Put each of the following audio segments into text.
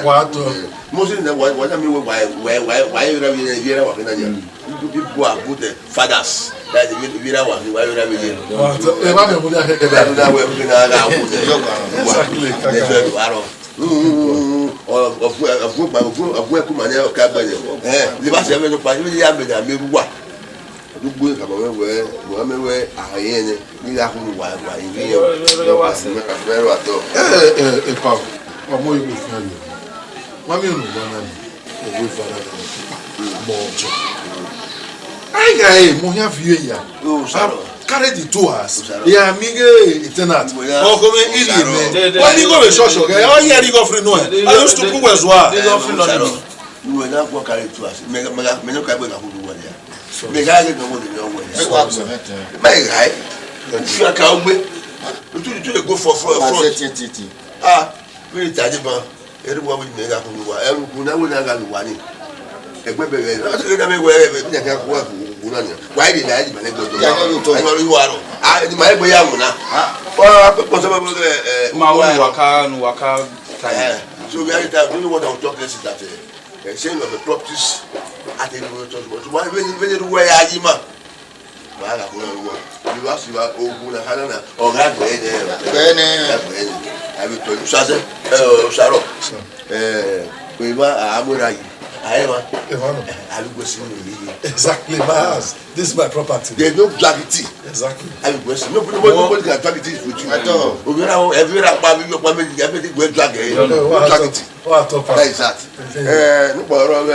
What? Most of them, what I mean, why you have people are good fathers. That's the way why you have carry the two us. Yeah, internet. Oh, come in. When you go to church, okay? Oh, yeah, you go free no. I used to go as well. You go free no. You will not go carry two us. Me no carry na who do one there. Me guy no go the way. My guy. You are come with. You go for front. Ah, we tell you man. Everyone will make up who are. Everyone will not go one. Why did I do? So we are what I'm talking is that the same of the properties at the why when you wear a yima. You ask you about Ogun or I will tell you, Sharo. We were Amurai. Exactly, my house. This is my property. There's no clarity. Exactly. Nobody can drag it with you at all. Every everything will drag it. No clarity. That is that. No problem.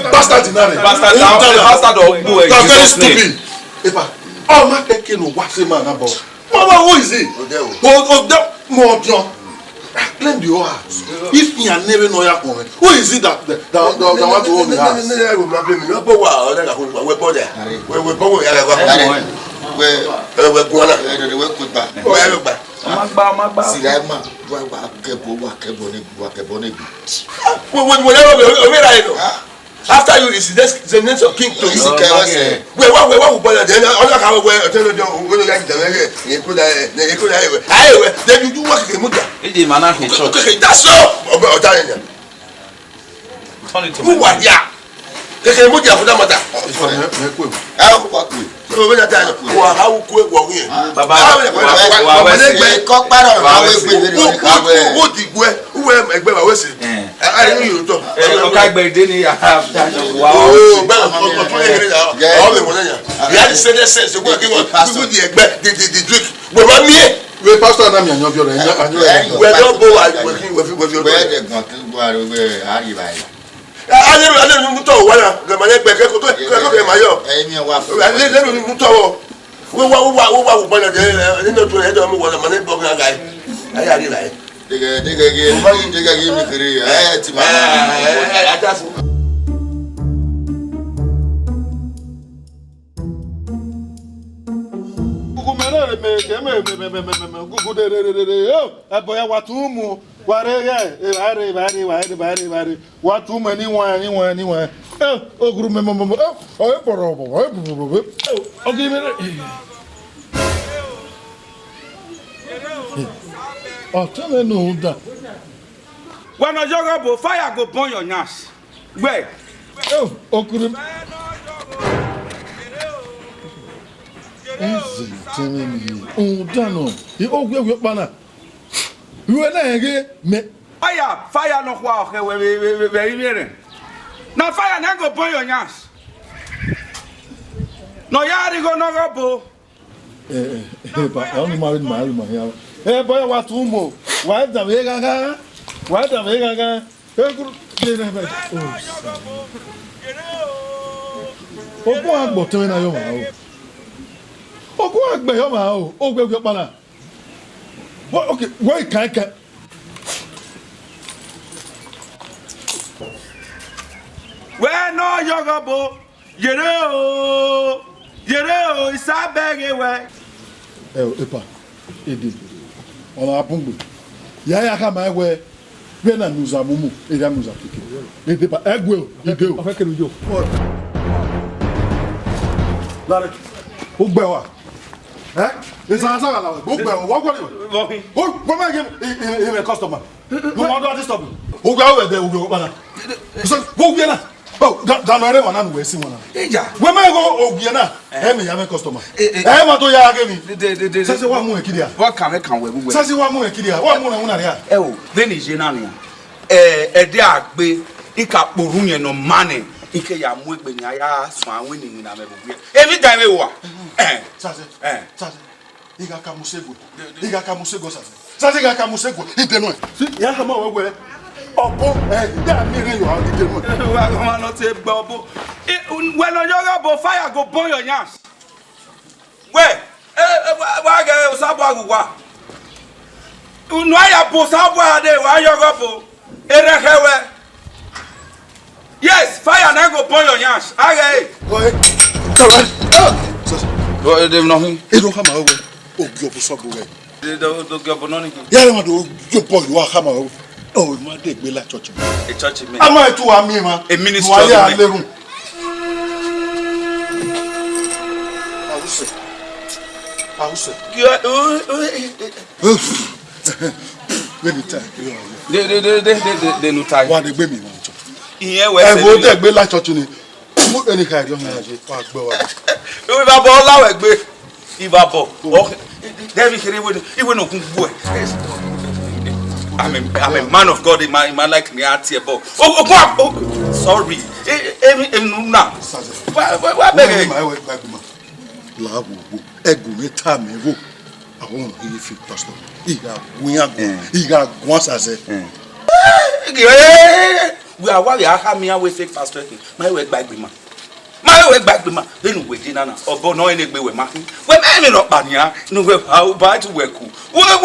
Bastard very stupid. Oh, my taking what's the man about? Mama, who is it? Claim the whole house. If you never know your home, who is it that want to own the house? After you is the names of king to you. We want then you do work in Muda. That's all. Uwadiae. Muda for that matter. Oh, tell me no that. When a jogger fire go burn your nyash. Where? Oh, Okurum. Tell me. Oh, Dano. You all go with banner. You and I again. Fire no wow. Very near. Now fire not go burn your nyash. No, yari go no go. But I only married my husband. Hey, boy, what two more? Why the Vega? Why the Vega? Ogun agbo teme na yo ma o. Ogun agbe yo ma o. O gbe pana. What okay, why can't Where no yogobo, yere o, isabege we. Epa, edi. Ona apungbe. Ya kama we na nuza mumu, eda nuza pike. Edi pa egwe o, ide o. Afeke nujo. Lare. O gbe wa. Isa sa la. O gbe wa gwa ni. O gbe ma give him a customer. No want to disturb him. O gbe we there o gbe pana. So, go gbe na. Oh, January one and we see one. Eja. We may go Ogiana. Me ya me customer. Ma to ya give me. Say one mu ekidia. What can we? Say one mu ekidia. One mu na una dia. O, Benin Movie. De agbe ika porunye no money. Ike ya mu egbe ni aya so anwe ni na me bubu. Every time we wa. Say. Iga ka musego. Iga ka musego say. Say iga ka musego. Ite no. Ya ha ma we. Obo ya mi rin yo how did you know? We are not say bobo. When on your go fire go burn your yams. Where? Wa ga osabo agugwa. Unu aya bo sabo ade wa your go erekewe. Yes, fire na go burn your yams. Age. Go ahead. Go dem nothing. E do hama we. Obi obo sabo we. Do go no ni. Ya ma do jo boy wa hama we. Oh, my day be like church. A church me. Am I to a me man? A minister. I will say. When you time. They no time. Why they be me man church? Iye we. E go dey gbe like church ni. Mo any kind of man je wa gbe wa. We ba bo lawe gbe. Iba bo. Okay. David kere we no kun gbo e. I'm a man of God in my like me at here, but sorry. Now. Why beg my way back ma. La wo egu me ta me wo. I won't hear fit pastor. Iga once as we are why we are me away fake pastor. My way back be man. My way back be man. Then we did na obo no any gbe we marking. We me no bania. No we how bad to work. We me no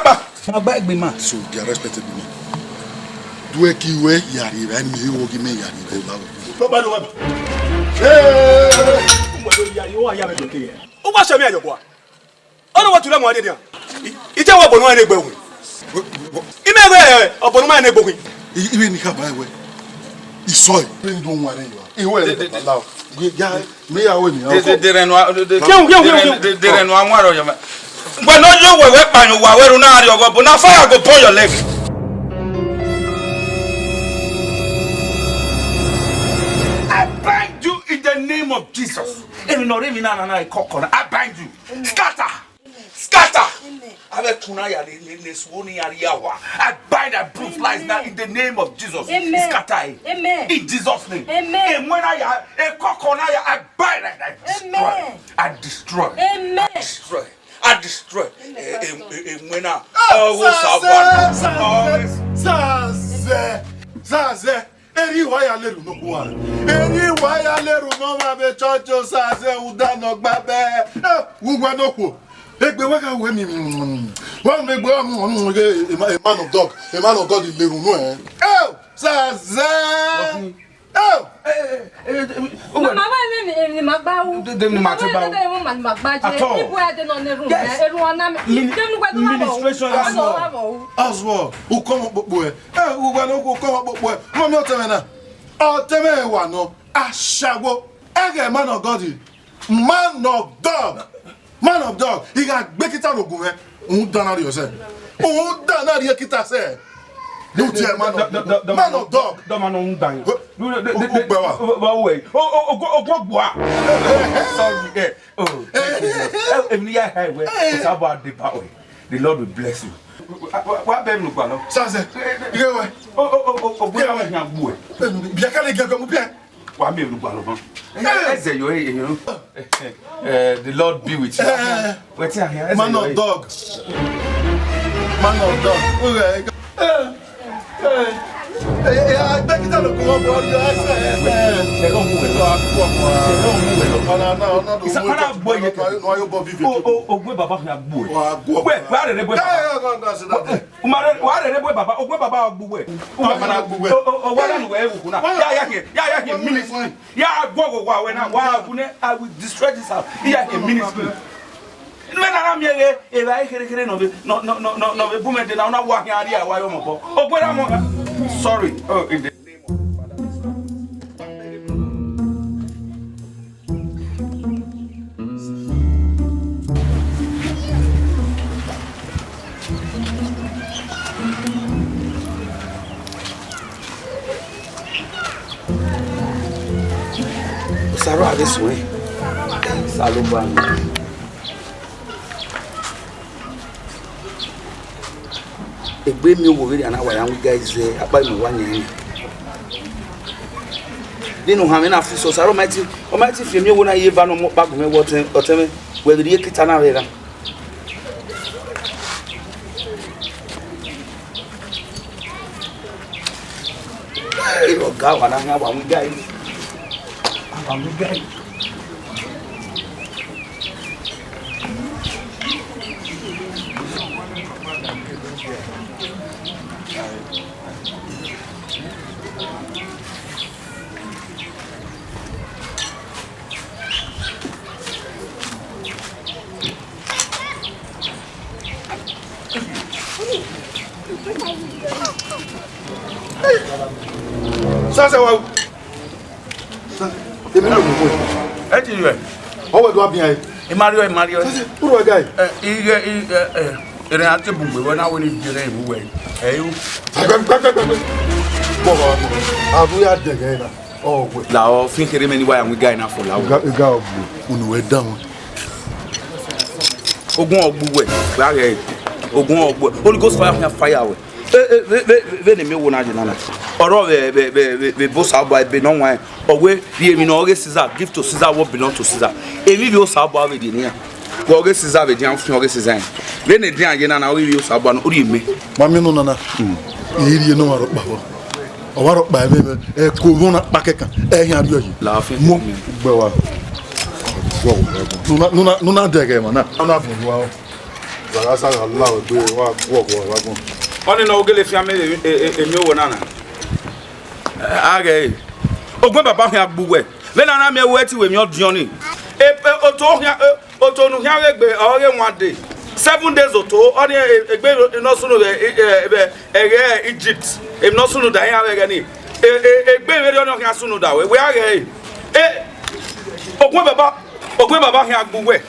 ba. My bag be man. So they are respected me. Do a kiwe yari and me will give me yari. Nobody want. Hey! O wa se me ayo boa. Ono wa tule mo ade dia. Ite wa bonu ane gbewu. Ime gbe obonu ma ane gbewu. Ibe ni ka ba we. Isoy. Bring don one you. Iwe le allow. Ya me ya we ni. De renu anwaro yo. When no you we pan you wa we na ari ogo but na fire go burn your leg. I bind you in the name of Jesus. Even no even na kokona. I bind you. Scatter. I bind and proof lies now in the name of Jesus. Amen. Scatter. Amen. In Jesus' name. Amen. And when I bind and I destroy. Amen. I destroy. Amen. I destroy. When I Eri waya leru no kwa. Eri waya leru mama be church saze uda no gbabe. Ugwa no ko. Egbe waka we mi. One me gbe a man of dog. A man of God leru no eh. Oh, saze. Oh. Mama ni magba wu. Dem ni magba wu. Dem magba je. Ibu ade no ne room. Eru ona me. Dem nu gba do ma. Administration as well. Who come up boy? Ugwa no ko come up boy. Mo mi o teme na. O teme wa no. Ashawo. Ege man of God. Man of dog. Man of dog. He got gbekita logun e. Un dana ri o se. Un dana ri ekita se. No tear man of dog. The man on bang. The Lord will bless you. What ben look balo? Saze. Igewe. Biakale gege mu bia. Wa me look balo. The Lord be with you. Man of dog. Man of dog. I beg you to go on board your ass. They don't move it. It's a boy. Oh, boy, Baba, boy. Where are they? Where are they? Baba, oh, Baba, boy. Oh, what are you? Yeah, ministry. Yeah, go when I will destroy this house. Yeah, ministry. No, sorry. Oh, in the name of Sarah, this way. Saluban. A great meal will be an hour, young guys there about 1 year. They know how many of so Almighty film you when I even know back me water or tell me whether the Kitana. Oh, God, I have one guy. One guy. Sasa wa Emilio mo e ti re o we do abian e Mario uru guy ere ati bugbe we na we ni dire ibu we you bobo abu ya de guy na oh we la o fin kere meni wa we guy na for la ga ogbu unu we down ogun ogbu we gba re ogun ogbu Holy Ghost fire we ve me wo na je na oro be boss abo be no wan owe bi emi no Caesar give to Caesar what belong to Caesar emi bi o sa abo be di ni go Caesar be di an fun Caesar le ne di an je na we bi o sa abo no ori me mami no na iri no waro pa o waro pa me ko mo na pa kekan hin ari oyi la fin mo gbe wa no na de ge ma na na fun wa o za sa Allah o gbe wa wo wa gun oni na ogele fi ame emi owo nana age ogun baba hia gbuwe le nana me we ti we mi odun ni oto nu hia we gbe ore 1 day 7 days oto oni egbe no sunu ege Egypt em no sunu da hia we ni egbe we oni hia sunu da we age ogun baba hia gbuwe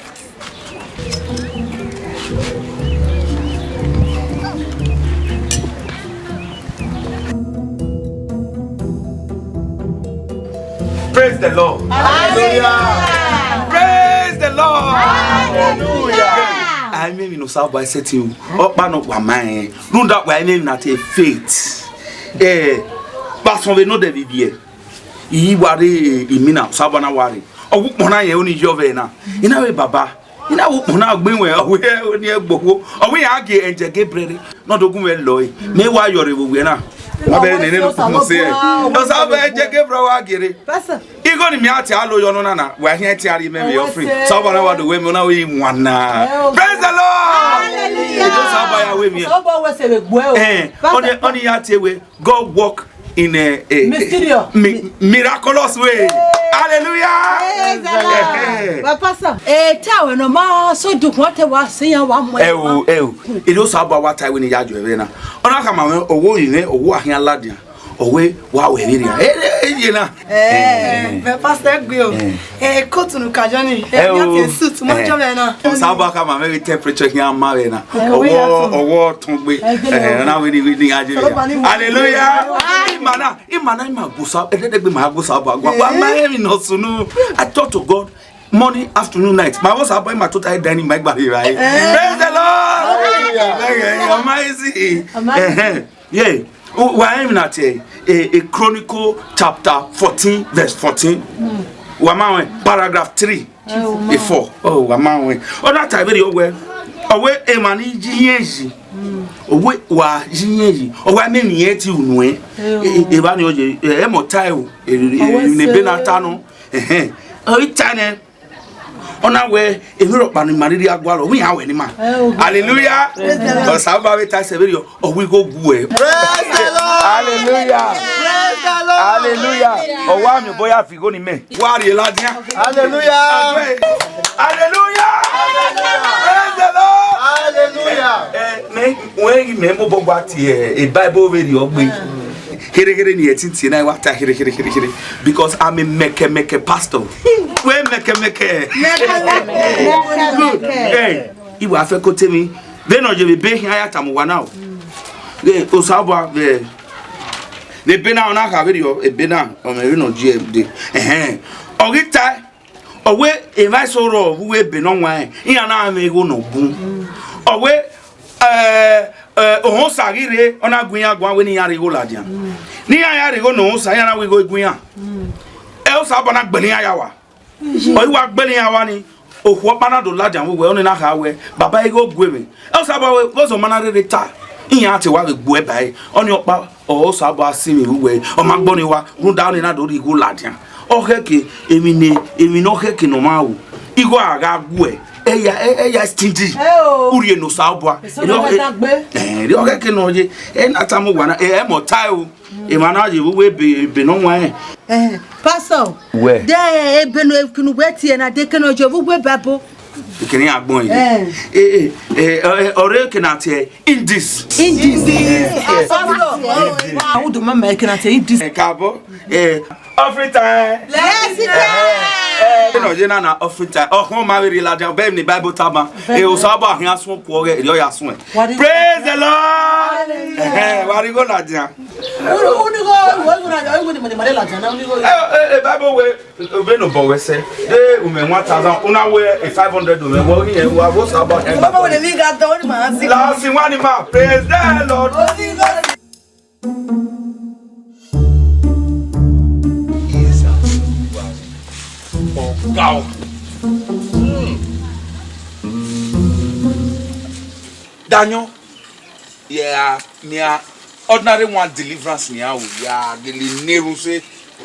Praise the Lord. Hallelujah. Praise the Lord. Hallelujah. I mean no south by setting up no wa man. No that why name na take faith. Pastor we no dey bibie. Yi ware imina sabana ware. Owo pona ye oni jove na. Ina we baba. Ina wo pona agbenwe owe oni egbowo. Owe ya age enje Gabriel. No dogun we loy. Me wa yore we na. Abe nene no say. No sabe je Gabriel wa gere. Pastor. Igo ni mi ati alo yo no na wa hia ti ari me your free. Sabana wa do we me na we wana. Praise the Lord. Hallelujah. Igo saba ya we mi. Saba we se we gbo e o. Oni ya ti we God walk in a miraculous way. Hallelujah. Praise the Lord. Pastor. Tawe no ma so du kwate wa sin ya wa mo. Ido saba wa tai we ni ya jo e na. Ona ka ma owo yin owo ahia ladia. Owe wa we ri na me pastor gbe coat nu kajani ya suit mo jo me na saba ka ma me temperature here ma we na owo tun gbe na we ni aje hallelujah imana ma gusa edegbe ma gusa ba gwa ma me no sunu I talk to God morning afternoon night my was about my total dining my body right praise the Lord amazing yeah. Why am not a Chronicle chapter 14 verse 14? Wamawe paragraph 3 4. Oh, wamawe. Oh, that I very well. Away a maniji. owe wa jinyeji owa me ni eti unwe e ba ni oje e mo tayo ne benata no o itane ona we ehiro pa ni mariri agwalo we ha we ni ma hallelujah o samba we ta severio o we go gu praise the Lord hallelujah praise the Lord hallelujah o wa mi boya fi go ni me wa ri ladia hallelujah hallelujah praise the Lord hallelujah me mo bogba ti e bible video gbe here ni etinti na wa ta here because I'm a make pastor we make good eh iwa fe ko temi be no je be hin ayata mo wa now eh o sabo le be na ona ka video e be na o me no je de ogita owe e vai so ro we be no wan iya na me go no bu owe ohun sagire ona gun agwa we ni yare go ladian ni yare go no sa yana we go gun ya e o sa bona gbelin ayawa o wa gbelin ayawa ni ohu pana do ladian we oni na ha we baba e go gwe me e o sa ba we go so mana re ta iya ati wa gbo e bai oni opa o sa ba simi we o ma gbo ni wa run down na do ri go ladian o heke emi no heke no ma wo igo aga gwe eya stingy uri no saubwa ri oge ke no je nata mo wana mo tayo e mana je we be no wan pastor de e be no kunu wetie na de ke no je we babo kini agbon yi ore ke na te indis pastor how do mama ke na te indis kabo every time let's no je na every time oh ma we la down be ni bible taba e o so ba hin aso po re yo ya so praise the Lord wari go la dia uni go na go ni mare la dia na uni go bible we be no bo we say de o me 1000 una we 500 o me wo ni e wa go so ba baba we mi ga do ni ma si la si wani ma praise the Lord Go. Daniel, yeah, me ordinary one deliverance me out. Yeah, the neru say,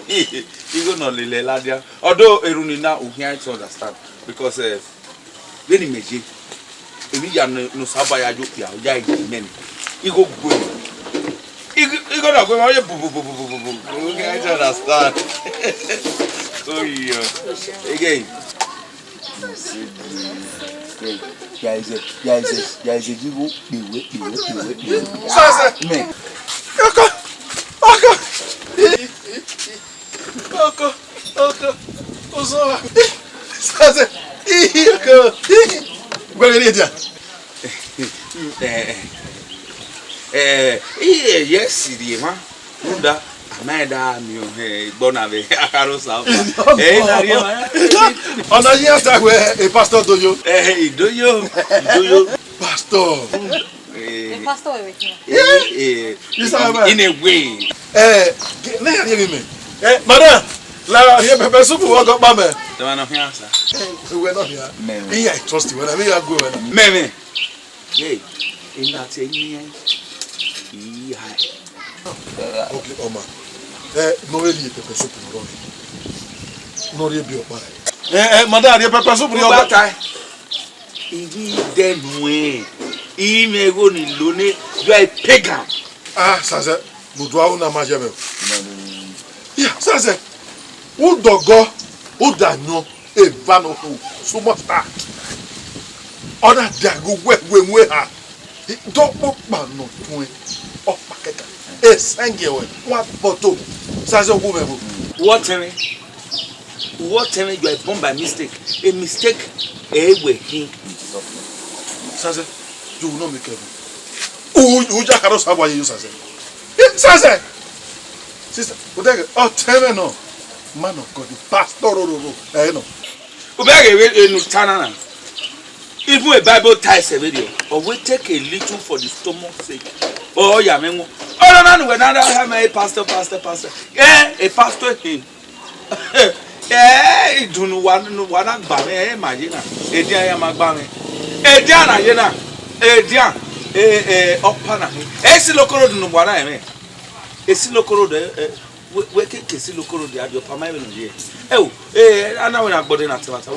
you go no lele ladia. Although erunina uhiya to understand because when imagine, if you no sabaya jopia, uja men, you go go. You go na go. You can't understand. Oh yeah. Again. Guys, you go be man. Okay. Ozo. Sasa. Gwele ni dia. Yes, di ma. Unda Ameda mi o gbona be akaro sa. Na ri ma. Ona yin ata we e pastor doyo. Idoyo. Pastor. Pastor we In a way. Na ya ri me. Madam, la here pepper soup wo go pa me. The man of answer. We no here. Me I trust you when I me go when. Me. Hey, in that any Okay, Oma. No really pepper soup no. No really be opa. Madam, here pepper soup no go tai. He then way. He me go ni lone, you are a pagan. Sasa, budwa una ma jebe. Yeah, sasa. U dogo, u danyo, e vano hu, sumo sta. Ona dagu we ha. Do pokpa no tun. O pakeka. E sange we. Wa boto. Sasa go me. What tell me you are born by mistake. A mistake we him. Sasa, you will not make it. U ja karo sabo you sasa. Sasa. Sister, tell me no. Man of God, the pastor no. Ubege we no tanana. Even a Bible ties a video, or we take a little for the stomach's sake. Oh yeah, mengo. Oh no, we nada have a pastor. Yeah, a pastor him. Eh, do no one ba me imagine. E dia ya magba me. E dia na ye na. E dia. opana. Esi lokoro du numbwana eme. Esi lokoro de we ke esi lokoro de adio pama even no here. Ana we na gbode na tewata.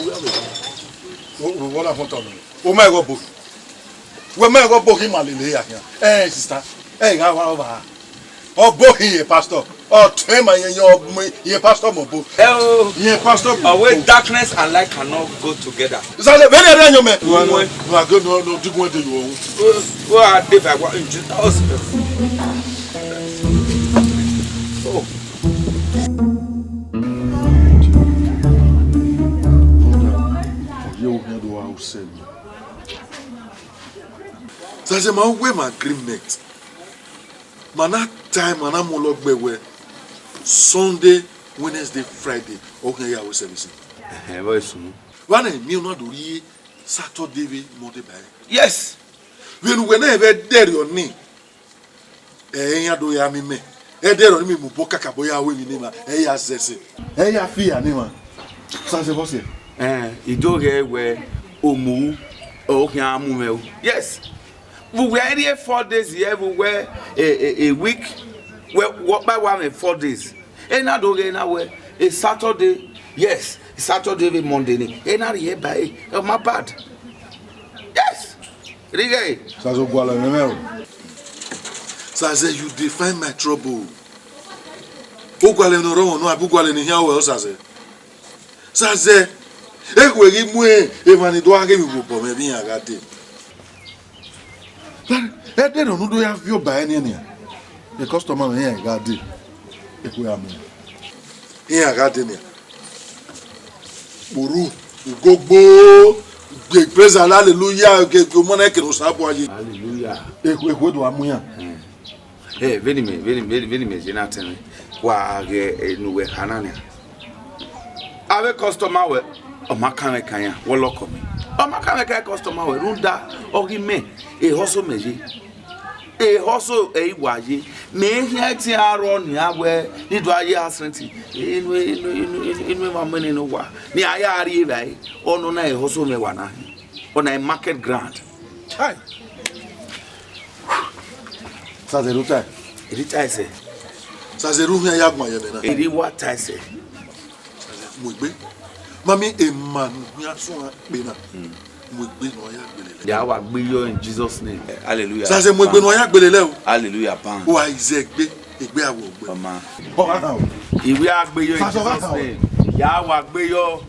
We wanna put on. O my go book. We my go book him alele ya here. Sister. Ga wa over. O book here pastor. O twema ye pastor mo book. Ye pastor. Away darkness and light cannot go together. Zale very very nyome. We are going no dig one dey you. Go are David I want Jesus. So I say, man, where my agreement? Man, that time, man, I'm all up where Sunday, Wednesday, Friday. Okay, I will service. Very soon. One day, me not do Saturday, Monday, Yes. Whenever there your knee, ya do ya me. There on me, Muboka Kaboya, we name, ya says, ya fear, name. So I say, what's it? You do here where Omu, yes. We were here 4 days here, we were a week. We walk by 1 and 4 days. And I do now a Saturday, yes, Saturday, Monday. And I here by my bad. Yes. So I say, you define my trouble. Ogwale no wrong, no abugwale ni here well, so I say, Egwe gi mwe evani do age mi bo me bi agate. But they don't do have your buy any. The customer here got it. Ekwe amu. Here got it. Buru, gogbo, the praise hallelujah, ke money ke no sabo aye. Hallelujah. Ekwe do amu ya. Very me Jonathan. Wa ge no we hanania. Ave customer we o makame kanya wo loko me. O makame kanya customer we runda ogi me e hoso meji. E hoso e waye me hia ti aro ni awe ni do aye asrenti. Inu mamene no wa. Ni aya ari bai ono na e hoso me wana. On a market ground. Hi. Sazeruta. Rita say. Sazeru mi ayagma ye na. Eri what I say. Mugbe. Mami e man mi aso pe na. Mugbe no ya gbelele. Ya wa gbe yo in Jesus name. Hallelujah. Saze mugbe no ya gbelele o. Hallelujah pan. Wa izegbe egbe awo gbe. Mama. O ana o. Iwe agbe yo in Jesus name. Ya wa gbe yo.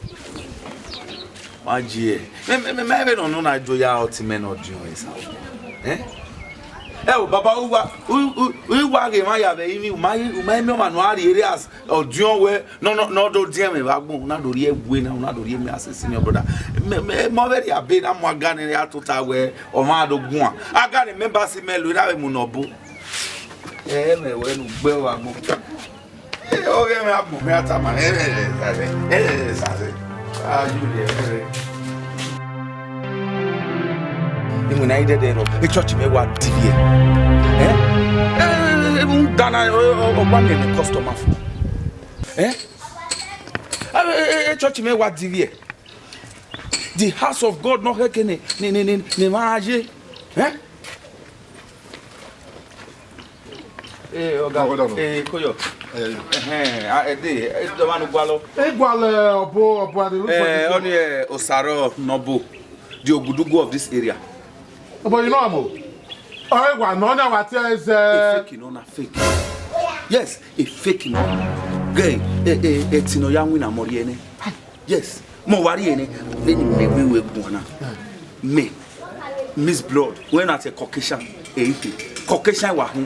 Wa ji e. Me even no na do ya ultimate no do is. O baba uwa ge ma ya be imi umai me ma no ari areas odion we no do die me bagbon na do ri egwe na do ri me as senior brother me mo very abe na mo aga ni atuta we o ma do gun aga ni member si melu na we mu no bo me we nu gbe wa gbon o ge me abu me atama When I did the church me what divie. Dana one the customer. Church me what divie. The house of God no hekene ni maje. Koyo. Do manu gwalo. Egwale obo ade look for. Oni Osaro Nobo. The Ogudugu of this area. But you know amo. Egwa no na what is a fake no na fake. Yes, a fake no. Gay, etino ya win amori ene. Yes, mo wari ene. Then me we gona. Me Miss Blood when at a Caucasian Caucasian wa hu.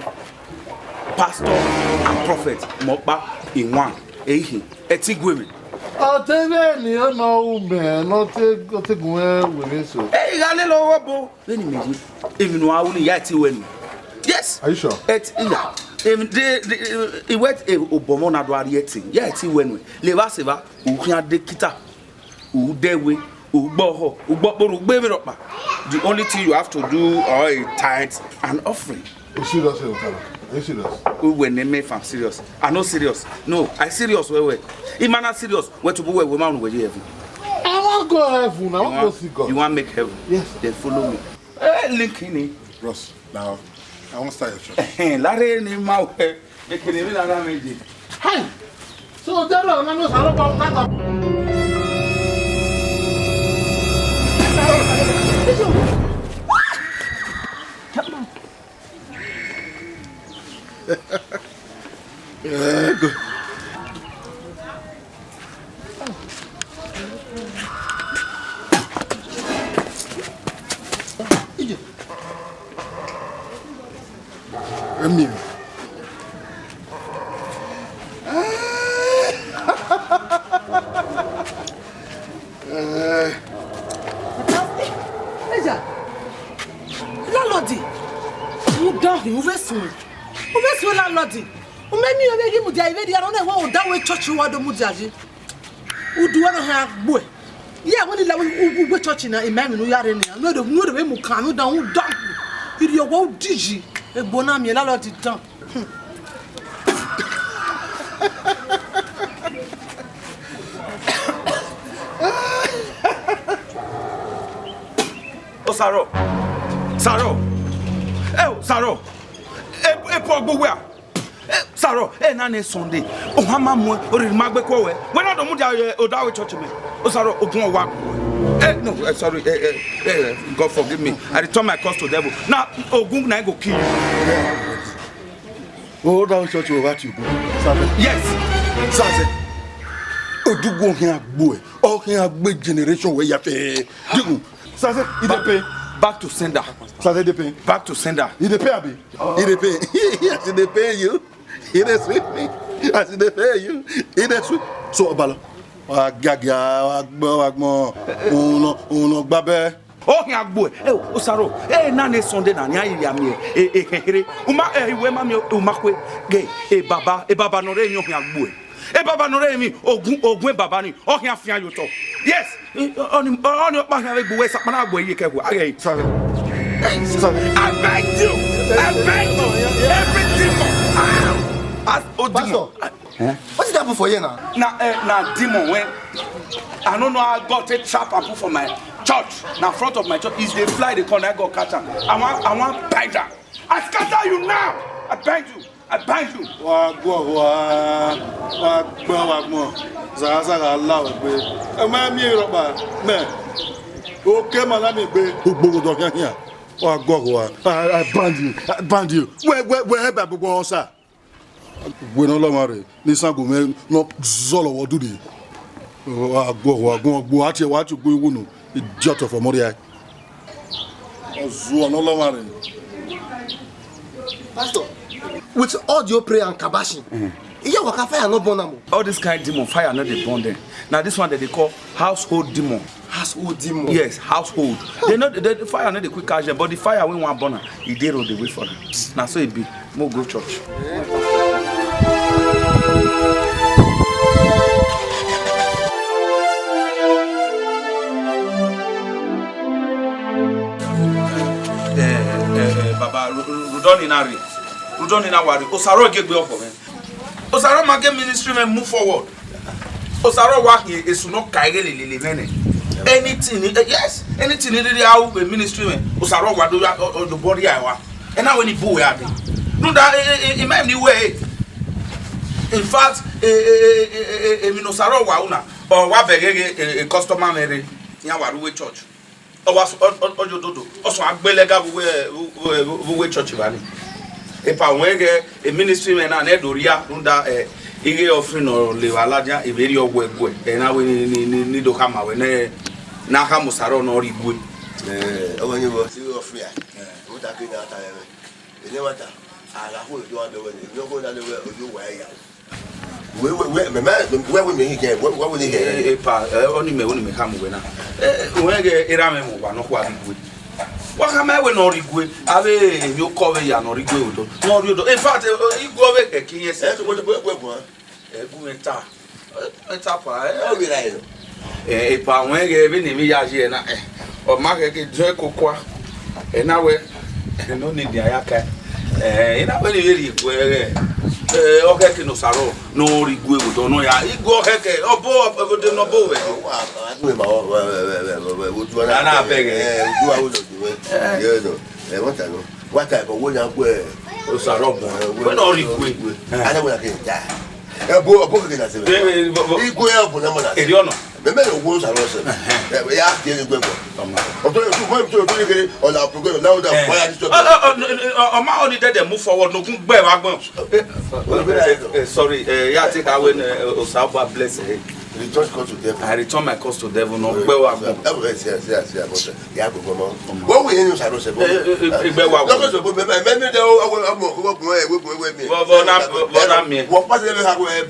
Pastor and prophet moba in one. Etigwe. Oh, tell me, you know, man, not to go with so. Hey, a little wobble. Even though I only yet when. Yes. Are you sure? It went a Obomona Uwadiae. Yet when we Levaseva, Ukia de Kita, Udewe, Uboho, Ubobo, baby. The only thing you have to do are a tithe and offering. You serious? Are you serious? When they make I'm serious. I'm not serious. No, I serious. Wait. If I'm not serious, where to go? Where man will heaven? I want to go heaven. I want to see God. You want to make heaven? Yes. Then follow me. Link in Ross, now I want to start your church. Larry ni ma we. Ekele mi na na meje. Hi. So there are no salon about that. Good. Emil. Landlord, you don't you vessel. You vessel landlord. You make me make mu dia Ivbi don't know what that way church you want mu dia ji. You do want to have boy. Yeah, when you go church na imam no yare ni. No de mu kan no down who down. You your wo digi. E bona mi landlord down. Saro. Saro. Saro. Pogbo where? Saro, na ne Sunday. O hama mo o ri magbe ko we. We no do mu dia Odawe church me. O Saro ogun wa. No, sorry. God forgive me. I return my cause to devil. Now ogun na go kill you. Odawe church over to you. Yes. Saze. Odugo hin agbo e. O hin agbe generation we ya fe. Digu. Saze, he dey pay. Back to sender. Saze dey pay. Back to sender. He dey pay abi? He dey pay. Yes, he dey pay you. He dey sweet me. As he dey pay you. He dey sweet. So Obalo. Agaga agbo uno gbabe. Oh hin agbo e. O Saro. Na ne Sunday na nya iri ami e kekere. Uma iwe ma mi umakwe ge baba no re nyo hin agbo e. Baba no re mi ogun baba ni. Oh hin afian yo to. Yes. On pa ha egbo we sapana agbo yi keku. Again. Sorry. I beg you. Everything. Pastor, what is that for you now? Now, demon, when I don't know, I got a trap and put for my church. Now, front of my church is they fly the corner. I got catch her. I want bind her. I scatter you now. I bind you. Zaza Allah be. E ma mi roba. Me. O ke ma la mi be. Gbogbo do kan here. I band you. Where ba gbogbo sir. We no lo mare. Ni sango me no zolo wo do di. Wa gbo ati wa tu gbo iwu no. Idiot of Uwadiae. Ozu no lo mare. Pastor, with all your prayer and kabashing, you waka fire no burn am. All this kind of demon fire not they burn them. Now this one that they call household demon. Household demon. Yes, household. They not the fire not the quick action, but the fire when one burner, he did all the way for them. Now so it be more go church. Baba Rudoni na worry. Osaro get up for me. Osaro ma get ministry men move forward. Osaro work is not kaigele lele. Anything, yes, anything in the how ministry men. Osaro wa do the body I and now when he boo ya. No that in my way. In fact, Osaro wa una or wa beg a customer mary in our church. Was also a belega we church valley. If I went a ministry man and Edoria, Runda, Ige offering or Levalaja, a very old web, and now we need to come out when Nakamusaro or Igwe. When you were free, what I could not have. You never done. I hold you on the way. You go down the way you wear. Where would he get? What would he get? Only me come when I Irame no quite good. What am I when or good? Ave you cover ya no good. No, you in fact, you go away a king. Yes, what a good a pound when gave me or market jerko qua, and now we no need the ayaka. In a very where. Okay, no sorrow, no regret, don't know ya. Go ahead, oh, boy, no boy. What I know. What type of one I wear? Osarobo. When are you going? I don't want to die. A book again. I said, he go help on them. The men of wolves are also. We ask the other on our program now that Oma only did they move forward. No, sorry, yeah, take away Osaba bless. return cost to devil. I return my cost to devil. No, where I go. Yeah, what we use are also.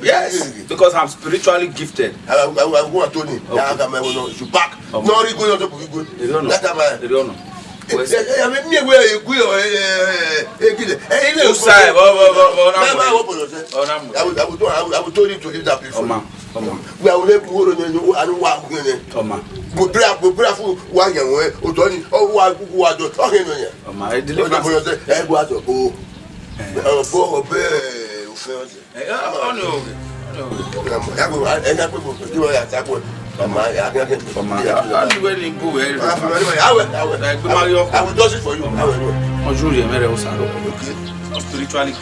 Yes, because I'm spiritually gifted. I want to back. No, you go to good. I will tell him to leave that before. We are never going to walk in it. We pray for one young way, or Tony, or who are talking on you. My deliverance, Edward, oh, bear. I will do it for you. I'm spiritually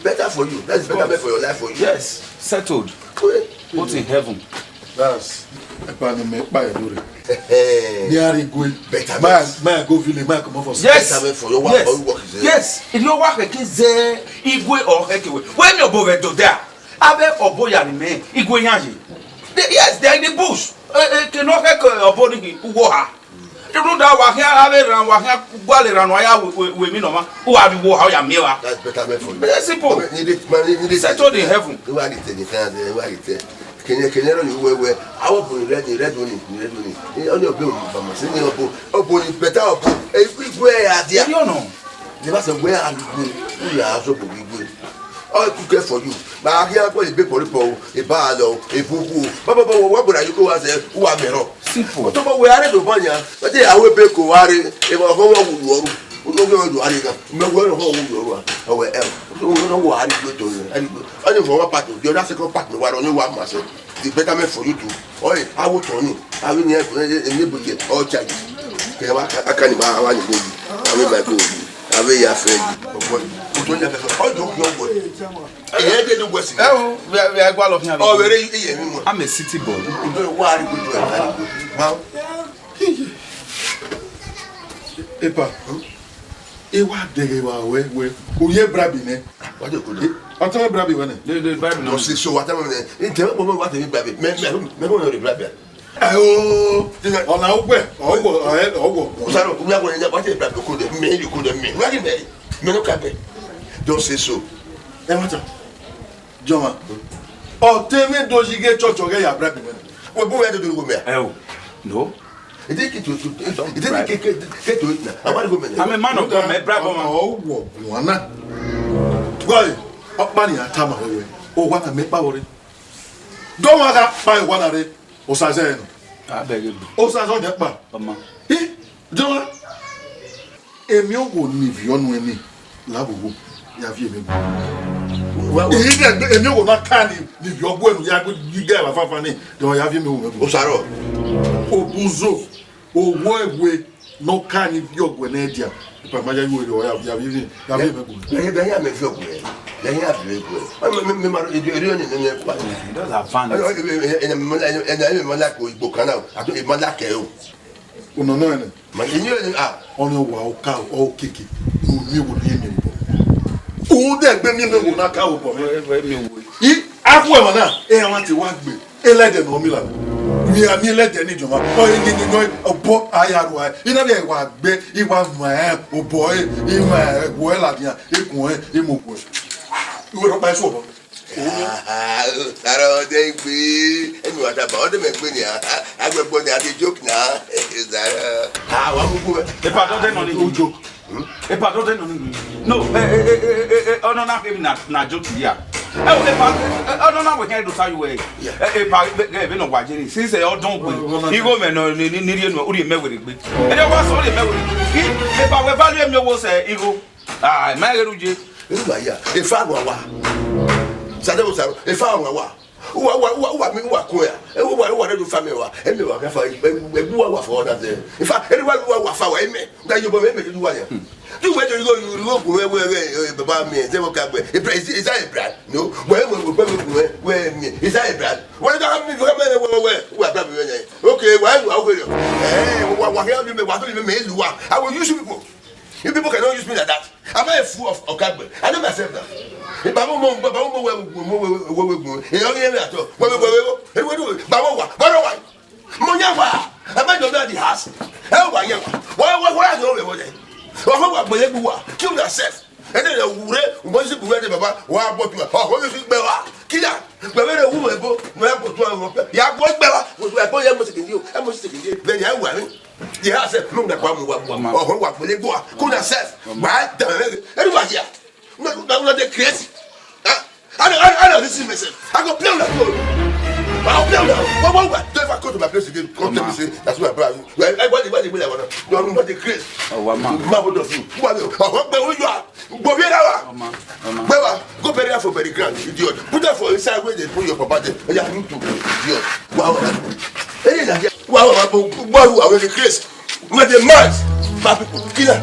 better for you. That's better for your life for you. Yes, settled. What's in heaven? That's better. Go village, come for yes. Yes. If you work against Igwe or Hekewe, when you're both to there, Ave or Boyan me, Igwe Yaji. Yes, they're in the bush. Cannot have a body who war. The road out here, Ave and Wahia, Wale with me, who are the war, how you mean. That's better for you. That's simple. Settled in heaven. Can you where I will put red one, on your bill from a senior book, open better everywhere. You know, there was a way I'm good. We are so good. All cook for you. But I can't put a big people, a barlow, a poo. Papa, what would I go as a who are mero? Simple. What about where I don't want you? But they are be worry if a home who don't go to Ariga, no home or else. So we know what I go to you. Only for one part of your second part, what only one must. The better man for you to. Oh, I will turn you. I will never get all charges. I can't buy one baby. I will my baby. I will your friend. I don't know what. I didn't know what's we are going to I'm a city boy. You don't worry. Epa, ewa degewa we uye brabi ne. What do you do? What am brabi we ne? The Bible No, see, so what am I? Tell me what you brabi. Me no brabi. Oh, ona ogbe, ogbo. Usaro, we are going to what you brabi could me, you could me. Where you me? Me no cabe. Don't say so. E mata. Joma. O teme dojige church oge ya brabi we. We go where to do me. No. It didn't get to it now. I want to go. I'm a man of God, my bravo man. Oh, wana. Why? Opani atama wewe. O wana mepa wori. Don't want that by one re. O sazen. I beg you. O sazen de pa. Mama. Eh? Joma. Emi ogo ni vionu eni. Labugo. Ya vie me. Well, emi ogo na kan ni viogbo enu ya go giga ba fafa ni. Do ya vie me o. O saro. Obuzo owo ewe no kan if your gwenedia pa maja you o ya me go ya me fio gwe ya me gwe me maro e ni kwa he does have fun en me la ko igbo kan na ato e mala ke o no no ene ma ni ono wa o ka o kiki no mi wo ni mi bo o de gbe mi me wo na ka o bo mi wo yi afu e mo na e wa ti wa gbe elede no mi la mi ami elede ni joma o ni no obo ayaru ai ina be wa gbe iwa ma obo ima wo la dia ikun e mo ko iwe ro pa so bo saro de gbe emi wa ta ba o de me gbe ni agbegbo ni ati joke na saro wa mu ku e pa don no ni joke e pa don no ni no ono na him na joke dia no na we can do tell you e pa be no wajiri since e odon gbe igo me no ni ri no uri me we gbe e dey wa so ri me we e pa we value me wo say igo ah ma geruje Uwadiae. If I were Sadamo Saro, if I were what me work where? What do family were? And you are for that. In fact, anyone who was for me, that you will make you do what? Do where you go, you look where the bar me, they will come. Is that a brand? No, where me? Is that a brand? Why don't you have me? Okay, why will you? What you made you are? I will use people. You people cannot use me like that. Am I a fool of Ogbomo? I know myself now. If I don't know, kill yourself. And then once you read about why what you are, what you think, Killa, the woman, I must take it. Then I will. The house said, no, that one or what will they go? Could have said, why? Everybody here. Not the crazy. I don't listen myself. I go play on that road. I'll play on that. What? If I go to my place again, come to me say, that's what I plan. I want to don't know the crazy. Oh, one man. What does you? What you are? Go bury for very grand, idiot. Put that for inside where they put your property. Idiot. Wow. Wow, boy, who are the crazy? Where the mad? People, killer.